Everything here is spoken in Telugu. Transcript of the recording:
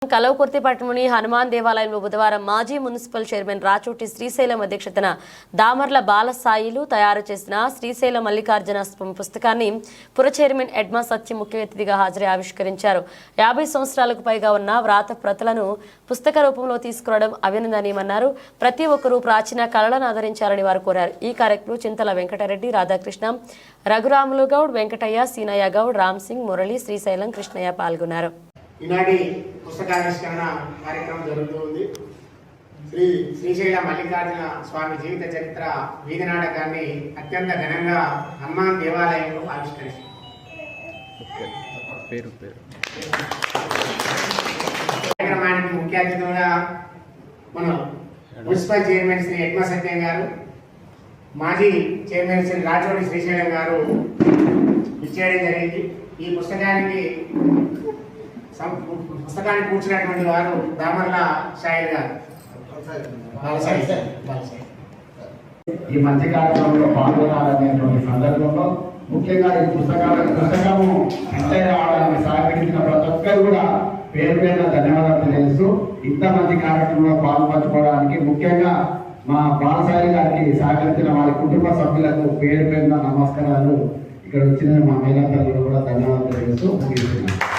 కలవకుర్తి పట్టణంలోని హనుమాన్ దేవాలయంలో బుధవారం మాజీ మున్సిపల్ చైర్మన్ రాచోటి శ్రీశైలం అధ్యక్షతన దామర్ల బాలసాయిలు తయారు చేసిన శ్రీశైలం మల్లికార్జున స్వామి పుస్తకాన్ని పుర చైర్మన్ ఎడ్మా సత్యం ముఖ్య అతిథిగా హాజరై ఆవిష్కరించారు. 50 సంవత్సరాలకు పైగా ఉన్న వ్రాత ప్రతులను పుస్తక రూపంలో తీసుకురావడం అభినందనీయమన్నారు. ప్రతి ఒక్కరూ ప్రాచీన కళలను ఆదరించాలని వారు కోరారు. ఈ కార్యక్రమంలో చింతల వెంకటరెడ్డి, రాధాకృష్ణ, రఘురాములు గౌడ్, వెంకటయ్య, సీనయ్య గౌడ్, రామ్ సింగ్, మురళి, శ్రీశైలం కృష్ణయ్య పాల్గొన్నారు. ఈనాటి పుస్తకావిష్కరణ కార్యక్రమం జరుగుతుంది. శ్రీశైల మల్లికార్జున స్వామి జీవిత చరిత్ర వీధి నాటకాన్ని అత్యంత ఘనంగా హనుమాన్ దేవాలయంలో ఆవిష్కరించారు. కార్యక్రమానికి ముఖ్య అతిథులుగా మన మున్సిపల్ చైర్మన్ శ్రీ ఎడ్మా సత్యం గారు, మాజీ చైర్మన్ శ్రీ రాచోటి శ్రీశైలం గారు ఇచ్చేయడం జరిగింది. ఈ పుస్తకాన్ని కూర్చున్నటువంటి వారు దామర్ల షాయిర్ గారు. ఈ మంచి కార్యక్రమంలో పాల్గొనాలనేటువంటి సందర్భంలో ముఖ్యంగా ఈ పుస్తకము అంటే అవడానికి సహకరించిన ప్రతి ఒక్కరు కూడా పేరు పేరున ధన్యవాదాలు తెలియజేస్తూ ఇంత మంచి కార్యక్రమంలో పాల్పంచుకోవడానికి ముఖ్యంగా మా బాలసాయి గారికి సహకరించిన వారి కుటుంబ సభ్యులకు పేరు పేరున నమస్కారాలు. ఇక్కడ వచ్చిన మా మహిళా కూడా ధన్యవాదాలు తెలియజేస్తూ ముగిస్తున్నాను.